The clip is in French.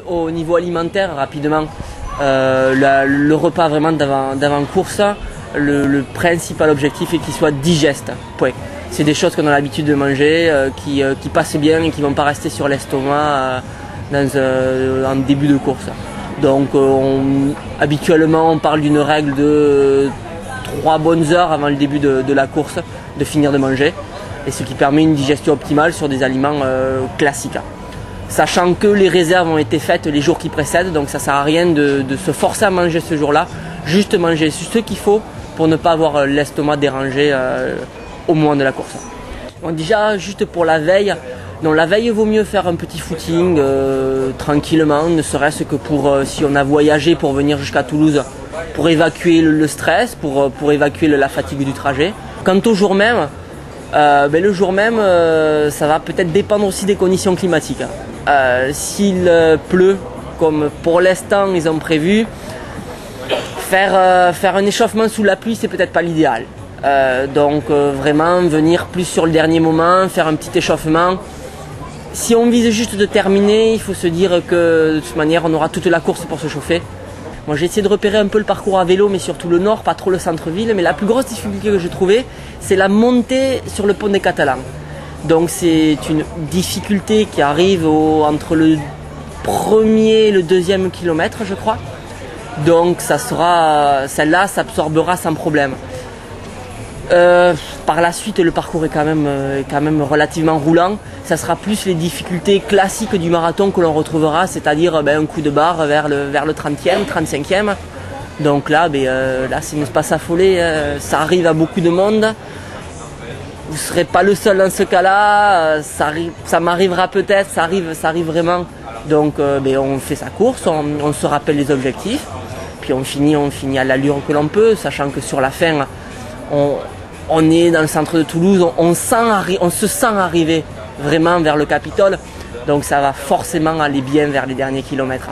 Au niveau alimentaire, rapidement, le repas vraiment d'avant-course, le principal objectif est qu'il soit digeste. Point. C'est des choses qu'on a l'habitude de manger, qui passent bien et qui ne vont pas rester sur l'estomac en début de course. Donc habituellement on parle d'une règle de 3 bonnes heures avant le début de la course, de finir de manger, et ce qui permet une digestion optimale sur des aliments classiques. Sachant que les réserves ont été faites les jours qui précèdent, donc ça ne sert à rien de se forcer à manger ce jour-là, juste manger ce qu'il faut pour ne pas avoir l'estomac dérangé au moment de la course. Bon, déjà, juste pour la veille, la veille, il vaut mieux faire un petit footing tranquillement, ne serait-ce que pour si on a voyagé pour venir jusqu'à Toulouse, pour évacuer le stress, pour évacuer la fatigue du trajet. Quant au jour même, le jour même, ça va peut-être dépendre aussi des conditions climatiques. S'il pleut, comme pour l'instant ils ont prévu, faire un échauffement sous la pluie, c'est peut-être pas l'idéal. Vraiment venir plus sur le dernier moment, faire un petit échauffement. Si on vise juste de terminer, il faut se dire que de toute manière on aura toute la course pour se chauffer. Moi j'ai essayé de repérer un peu le parcours à vélo, mais surtout le nord, pas trop le centre-ville. Mais la plus grosse difficulté que j'ai trouvée, c'est la montée sur le pont des Catalans. Donc c'est une difficulté qui arrive entre le premier et le deuxième kilomètre, je crois. Donc celle-là s'absorbera sans problème. Par la suite, le parcours est quand même relativement roulant. Ça sera plus les difficultés classiques du marathon que l'on retrouvera, c'est-à-dire un coup de barre vers le 30e, 35e. Donc là, c'est ne pas s'affoler, ça arrive à beaucoup de monde. Vous ne serez pas le seul dans ce cas-là, ça m'arrivera peut-être, ça arrive vraiment. Donc on fait sa course, on se rappelle les objectifs, puis on finit à l'allure que l'on peut, sachant que sur la fin, on est dans le centre de Toulouse, on se sent arriver vraiment vers le Capitole, donc ça va forcément aller bien vers les derniers kilomètres.